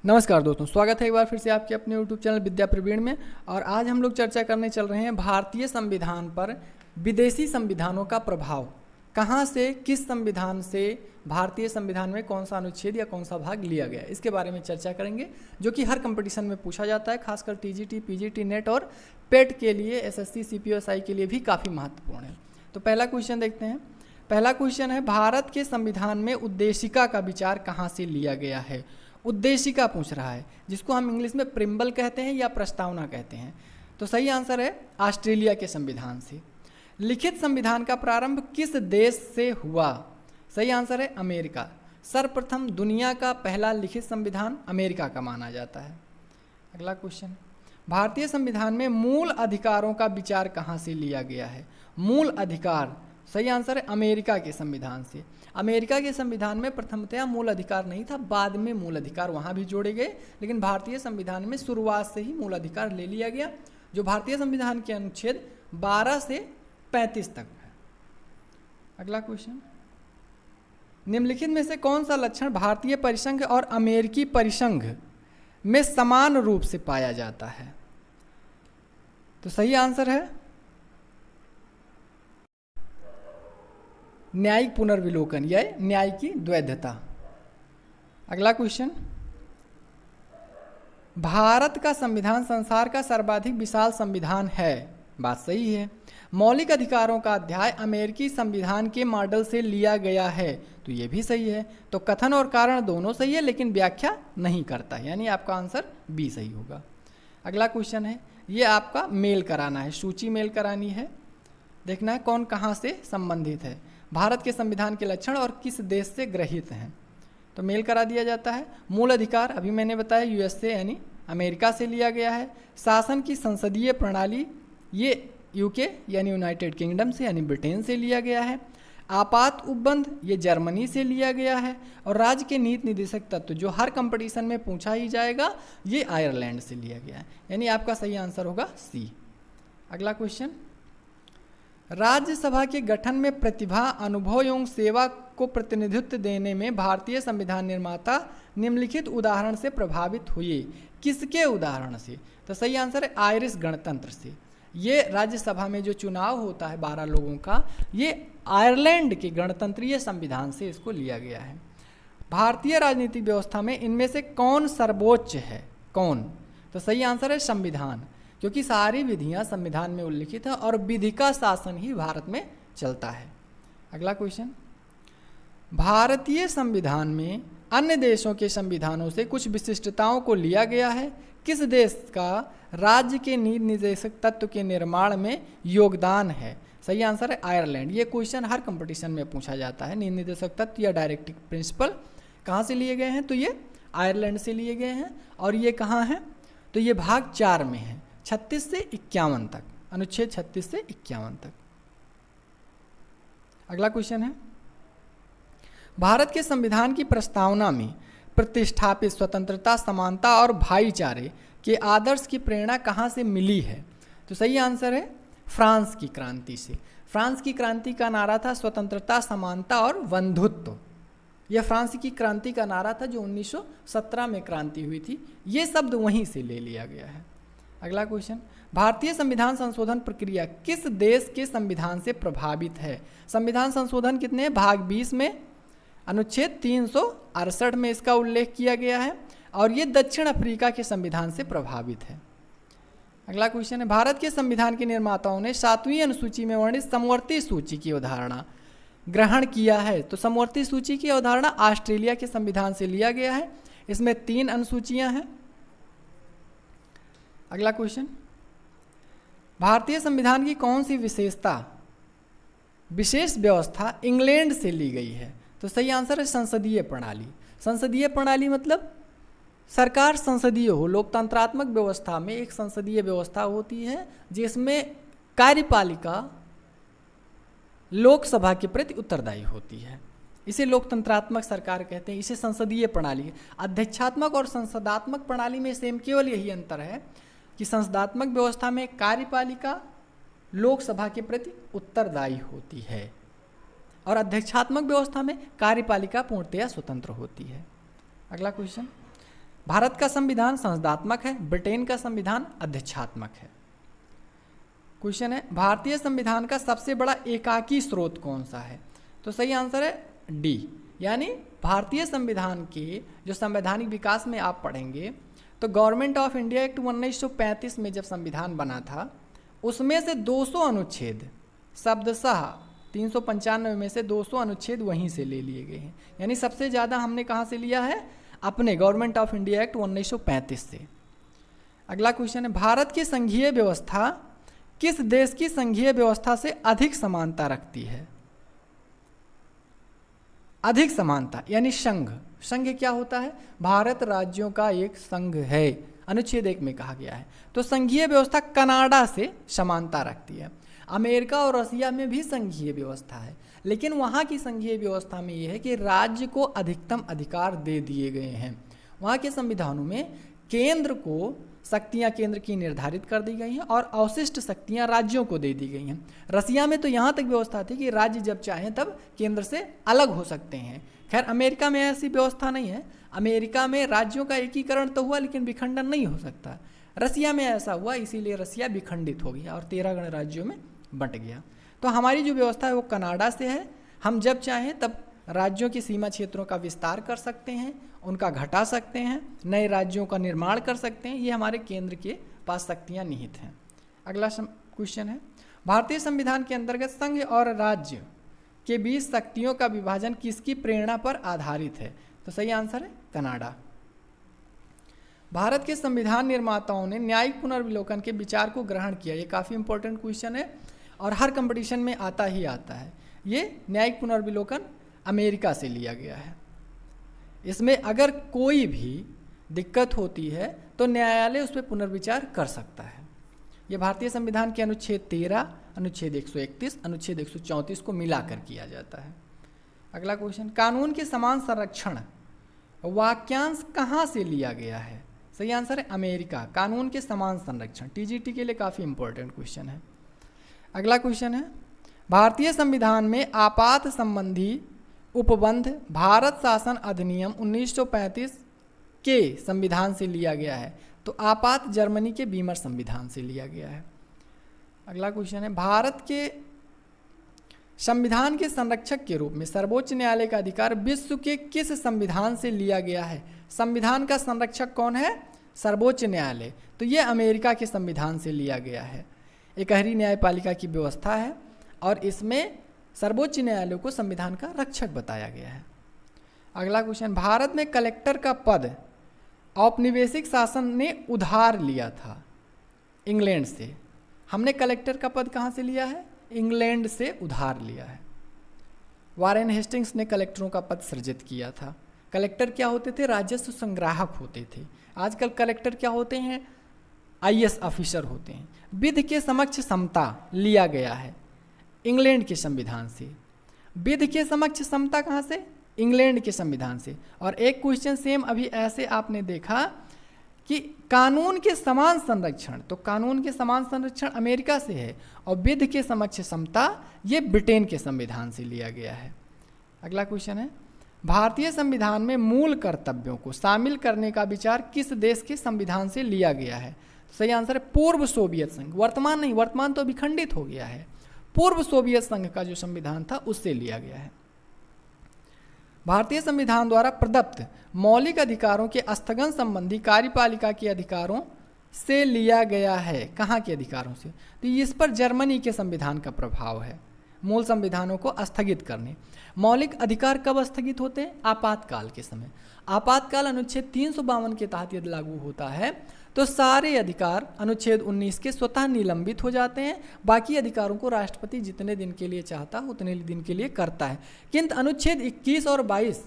नमस्कार दोस्तों, स्वागत है एक बार फिर से आपके अपने YouTube चैनल विद्या प्रवीण में। और आज हम लोग चर्चा करने चल रहे हैं भारतीय संविधान पर विदेशी संविधानों का प्रभाव। कहाँ से, किस संविधान से भारतीय संविधान में कौन सा अनुच्छेद या कौन सा भाग लिया गया, इसके बारे में चर्चा करेंगे, जो कि हर कंपटीशन में पूछा जाता है, खासकर TGT, PGT, नेट और पेट के लिए, SSC, CPSI के लिए भी काफ़ी महत्वपूर्ण है। तो पहला क्वेश्चन देखते हैं। पहला क्वेश्चन है, भारत के संविधान में उद्देशिका का विचार कहाँ से लिया गया है। उद्देशिका पूछ रहा है, जिसको हम इंग्लिश में प्रिम्बल कहते हैं या प्रस्तावना कहते हैं। तो सही आंसर है ऑस्ट्रेलिया के संविधान से। लिखित संविधान का प्रारंभ किस देश से हुआ। सही आंसर है अमेरिका। सर्वप्रथम दुनिया का पहला लिखित संविधान अमेरिका का माना जाता है। अगला क्वेश्चन, भारतीय संविधान में मूल अधिकारों का विचार कहाँ से लिया गया है। मूल अधिकार, सही आंसर है अमेरिका के संविधान से। अमेरिका के संविधान में प्रथमतया मूल अधिकार नहीं था, बाद में मूल अधिकार वहाँ भी जोड़े गए, लेकिन भारतीय संविधान में शुरुआत से ही मूल अधिकार ले लिया गया, जो भारतीय संविधान के अनुच्छेद 12 से 35 तक है। अगला क्वेश्चन, निम्नलिखित में से कौन सा लक्षण भारतीय परिसंघ और अमेरिकी परिसंघ में समान रूप से पाया जाता है। तो सही आंसर है न्यायिक पुनर्विलोकन या न्याय की द्वैधता। अगला क्वेश्चन, भारत का संविधान संसार का सर्वाधिक विशाल संविधान है। बात सही है। मौलिक अधिकारों का अध्याय अमेरिकी संविधान के मॉडल से लिया गया है। तो ये भी सही है। तो कथन और कारण दोनों सही है, लेकिन व्याख्या नहीं करता है, यानी आपका आंसर बी सही होगा। अगला क्वेश्चन है, ये आपका मेल कराना है, सूची मेल करानी है, देखना है कौन कहाँ से संबंधित है। भारत के संविधान के लक्षण और किस देश से ग्रहित हैं। तो मेल करा दिया जाता है। मूल अधिकार अभी मैंने बताया USA यानी अमेरिका से लिया गया है। शासन की संसदीय प्रणाली ये UK यानी यूनाइटेड किंगडम से यानी ब्रिटेन से लिया गया है। आपात उपबंध ये जर्मनी से लिया गया है। और राज्य के नीति निर्देशक तत्व जो हर कंपटीशन में पूछा ही जाएगा, ये आयरलैंड से लिया गया है, यानी आपका सही आंसर होगा C। अगला क्वेश्चन, राज्यसभा के गठन में प्रतिभा, अनुभव एवं सेवा को प्रतिनिधित्व देने में भारतीय संविधान निर्माता निम्नलिखित उदाहरण से प्रभावित हुए। किसके उदाहरण से। तो सही आंसर है आयरिश गणतंत्र से। ये राज्यसभा में जो चुनाव होता है 12 लोगों का, ये आयरलैंड के गणतंत्रीय संविधान से इसको लिया गया है। भारतीय राजनीतिक व्यवस्था में इनमें से कौन सर्वोच्च है। कौन। तो सही आंसर है संविधान, क्योंकि सारी विधियां संविधान में उल्लिखित है और विधि का शासन ही भारत में चलता है। अगला क्वेश्चन, भारतीय संविधान में अन्य देशों के संविधानों से कुछ विशिष्टताओं को लिया गया है। किस देश का राज्य के नीति निर्देशक तत्व के निर्माण में योगदान है। सही आंसर है आयरलैंड। ये क्वेश्चन हर कंपटीशन में पूछा जाता है। नीति निर्देशक तत्व या डायरेक्टिव प्रिंसिपल कहाँ से लिए गए हैं, तो ये आयरलैंड से लिए गए हैं। और ये कहाँ हैं, तो ये भाग 4 में है, 36 से 51 तक, अनुच्छेद 36 से 51 तक। अगला क्वेश्चन है, भारत के संविधान की प्रस्तावना में प्रतिष्ठापित स्वतंत्रता, समानता और भाईचारे के आदर्श की प्रेरणा कहाँ से मिली है। तो सही आंसर है फ्रांस की क्रांति से। फ्रांस की क्रांति का नारा था स्वतंत्रता, समानता और बंधुत्व। यह फ्रांस की क्रांति का नारा था जो 1917 में क्रांति हुई थी। ये शब्द वहीं से ले लिया गया है। अगला क्वेश्चन, भारतीय संविधान संशोधन प्रक्रिया किस देश के संविधान से प्रभावित है। संविधान संशोधन कितने हैं, भाग 20 में अनुच्छेद 368 में इसका उल्लेख किया गया है, और ये दक्षिण अफ्रीका के संविधान से प्रभावित है। अगला क्वेश्चन है, भारत के संविधान के निर्माताओं ने 7वीं अनुसूची में वर्णित समवर्ती सूची की अवधारणा ग्रहण किया है। तो समवर्ती सूची की अवधारणा ऑस्ट्रेलिया के संविधान से लिया गया है। इसमें 3 अनुसूचियां हैं। अगला क्वेश्चन, भारतीय संविधान की कौन सी विशेष व्यवस्था इंग्लैंड से ली गई है। तो सही आंसर है संसदीय प्रणाली। संसदीय प्रणाली मतलब सरकार संसदीय हो। लोकतंत्रात्मक व्यवस्था में एक संसदीय व्यवस्था होती है जिसमें कार्यपालिका लोकसभा के प्रति उत्तरदायी होती है। इसे लोकतंत्रात्मक सरकार कहते हैं, इसे संसदीय प्रणाली। अध्यक्षात्मक और संसदात्मक प्रणाली में सेम केवल यही अंतर है कि संसदात्मक व्यवस्था में कार्यपालिका लोकसभा के प्रति उत्तरदायी होती है और अध्यक्षात्मक व्यवस्था में कार्यपालिका पूर्णतया स्वतंत्र होती है। अगला क्वेश्चन, भारत का संविधान संसदात्मक है, ब्रिटेन का संविधान अध्यक्षात्मक है। क्वेश्चन है भारतीय संविधान का सबसे बड़ा एकाकी स्रोत कौन सा है? तो सही आंसर है डी, यानी भारतीय संविधान के जो संवैधानिक विकास में आप पढ़ेंगे तो गवर्नमेंट ऑफ इंडिया एक्ट 1935 में जब संविधान बना था उसमें से 200 अनुच्छेद शब्दशः 395 में से 200 अनुच्छेद वहीं से ले लिए गए हैं, यानी सबसे ज़्यादा हमने कहाँ से लिया है? अपने गवर्नमेंट ऑफ इंडिया एक्ट 1935 से। अगला क्वेश्चन है भारत की संघीय व्यवस्था किस देश की संघीय व्यवस्था से अधिक समानता रखती है? अधिक समानता यानी संघ। संघ क्या होता है? भारत राज्यों का एक संघ है, अनुच्छेद 1 में कहा गया है। तो संघीय व्यवस्था कनाडा से समानता रखती है। अमेरिका और रसिया में भी संघीय व्यवस्था है, लेकिन वहाँ की संघीय व्यवस्था में यह है कि राज्य को अधिकतम अधिकार दे दिए गए हैं। वहाँ के संविधानों में केंद्र को शक्तियाँ केंद्र की निर्धारित कर दी गई हैं और अवशिष्ट शक्तियाँ राज्यों को दे दी गई हैं। रसिया में तो यहाँ तक व्यवस्था थी कि राज्य जब चाहें तब केंद्र से अलग हो सकते हैं। खैर अमेरिका में ऐसी व्यवस्था नहीं है। अमेरिका में राज्यों का एकीकरण तो हुआ लेकिन विखंडन नहीं हो सकता। रसिया में ऐसा हुआ, इसीलिए रसिया विखंडित हो गया और 13 गणराज्यों में बंट गया। तो हमारी जो व्यवस्था है वो कनाडा से है। हम जब चाहें तब राज्यों की सीमा क्षेत्रों का विस्तार कर सकते हैं, उनका घटा सकते हैं, नए राज्यों का निर्माण कर सकते हैं। ये हमारे केंद्र के पास शक्तियाँ निहित हैं। अगला क्वेश्चन है भारतीय संविधान के अंतर्गत संघ और राज्य के बीच शक्तियों का विभाजन किसकी प्रेरणा पर आधारित है? तो सही आंसर है कनाडा। भारत के संविधान निर्माताओं ने न्यायिक पुनर्विलोकन के विचार को ग्रहण किया। ये काफ़ी इंपॉर्टेंट क्वेश्चन है और हर कंपटीशन में आता ही आता है। ये न्यायिक पुनर्विलोकन अमेरिका से लिया गया है। इसमें अगर कोई भी दिक्कत होती है तो न्यायालय उस पर पुनर्विचार कर सकता है। ये भारतीय संविधान के अनुच्छेद 13, अनुच्छेद 131, अनुच्छेद 134 को मिलाकर किया जाता है। अगला क्वेश्चन कानून के समान संरक्षण वाक्यांश कहाँ से लिया गया है? सही आंसर है अमेरिका। कानून के समान संरक्षण टीजीटी के लिए काफ़ी इंपॉर्टेंट क्वेश्चन है। अगला क्वेश्चन है भारतीय संविधान में आपात संबंधी उपबंध भारत शासन अधिनियम 1935 के संविधान से लिया गया है। तो आपात जर्मनी के बीमर संविधान से लिया गया है। अगला क्वेश्चन है भारत के संविधान के संरक्षक के रूप में सर्वोच्च न्यायालय का अधिकार विश्व के किस संविधान से लिया गया है? संविधान का संरक्षक कौन है? सर्वोच्च न्यायालय। तो ये अमेरिका के संविधान से लिया गया है। एकहरी न्यायपालिका की व्यवस्था है और इसमें सर्वोच्च न्यायालय को संविधान का रक्षक बताया गया है। अगला क्वेश्चन भारत में कलेक्टर का पद औपनिवेशिक शासन ने उधार लिया था इंग्लैंड से। हमने कलेक्टर का पद कहाँ से लिया है? इंग्लैंड से उधार लिया है। वारेन हेस्टिंग्स ने कलेक्टरों का पद सृजित किया था। कलेक्टर क्या होते थे? राजस्व संग्राहक होते थे। आजकल कलेक्टर क्या होते हैं? आईएएस ऑफिसर होते हैं। विधि के समक्ष समता लिया गया है इंग्लैंड के संविधान से। विधि के समक्ष समता कहाँ से? इंग्लैंड के संविधान से। और एक क्वेश्चन सेम अभी ऐसे आपने देखा कि कानून के समान संरक्षण, तो कानून के समान संरक्षण अमेरिका से है और विधि के समक्ष समता ये ब्रिटेन के संविधान से लिया गया है। अगला क्वेश्चन है भारतीय संविधान में मूल कर्तव्यों को शामिल करने का विचार किस देश के संविधान से लिया गया है? तो सही आंसर है पूर्व सोवियत संघ। वर्तमान नहीं, वर्तमान तो अभी खंडित हो गया है। पूर्व सोवियत संघ का जो संविधान था उससे लिया गया है। भारतीय संविधान द्वारा प्रदत्त मौलिक अधिकारों के स्थगन संबंधी कार्यपालिका के अधिकारों से लिया गया है। कहाँ के अधिकारों से? तो इस पर जर्मनी के संविधान का प्रभाव है, मूल संविधानों को स्थगित करने। मौलिक अधिकार कब स्थगित होते हैं? आपातकाल के समय। आपातकाल अनुच्छेद 352 के तहत यदि लागू होता है तो सारे अधिकार अनुच्छेद 19 के स्वतः निलंबित हो जाते हैं। बाकी अधिकारों को राष्ट्रपति जितने दिन के लिए चाहता है उतने दिन के लिए करता है, किंतु अनुच्छेद 21 और 22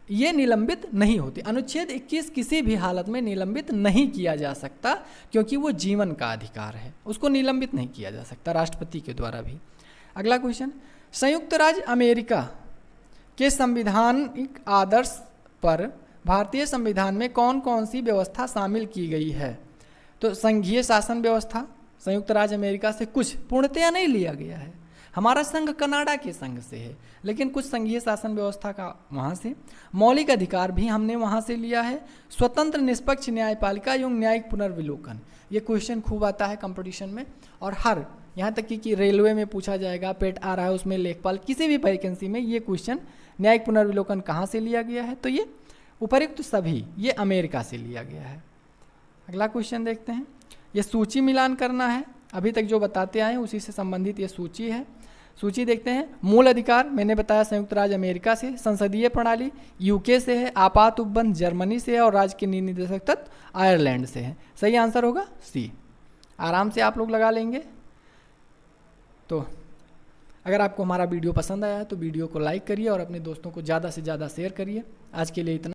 ये निलंबित नहीं होते। अनुच्छेद 21 किसी भी हालत में निलंबित नहीं किया जा सकता क्योंकि वो जीवन का अधिकार है, उसको निलंबित नहीं किया जा सकता राष्ट्रपति के द्वारा भी। अगला क्वेश्चन संयुक्त राज्य अमेरिका के संविधानिक आदर्श पर भारतीय संविधान में कौन कौन सी व्यवस्था शामिल की गई है? तो संघीय शासन व्यवस्था संयुक्त राज्य अमेरिका से कुछ पूर्णतया नहीं लिया गया है। हमारा संघ कनाडा के संघ से है, लेकिन कुछ संघीय शासन व्यवस्था का वहाँ से। मौलिक अधिकार भी हमने वहाँ से लिया है। स्वतंत्र निष्पक्ष न्यायपालिका एवं न्यायिक पुनर्विलोकन, ये क्वेश्चन खूब आता है कंपटीशन में, और हर यहाँ तक कि रेलवे में पूछा जाएगा, पेट आ रहा है उसमें लेखपाल, किसी भी वैकेंसी में ये क्वेश्चन न्यायिक पुनर्विलोकन कहाँ से लिया गया है, तो ये उपयुक्त सभी ये अमेरिका से लिया गया है। अगला क्वेश्चन देखते हैं, ये सूची मिलान करना है, अभी तक जो बताते आए हैं उसी से संबंधित ये सूची है। सूची देखते हैं। मूल अधिकार मैंने बताया संयुक्त राज्य अमेरिका से, संसदीय प्रणाली यूके से है, आपात उपबंध जर्मनी से है, और राज्य के निर्देशक तत्व आयरलैंड से है। सही आंसर होगा सी। आराम से आप लोग लगा लेंगे। तो अगर आपको हमारा वीडियो पसंद आया है तो वीडियो को लाइक करिए और अपने दोस्तों को ज़्यादा से ज़्यादा शेयर करिए। आज के लिए इतना।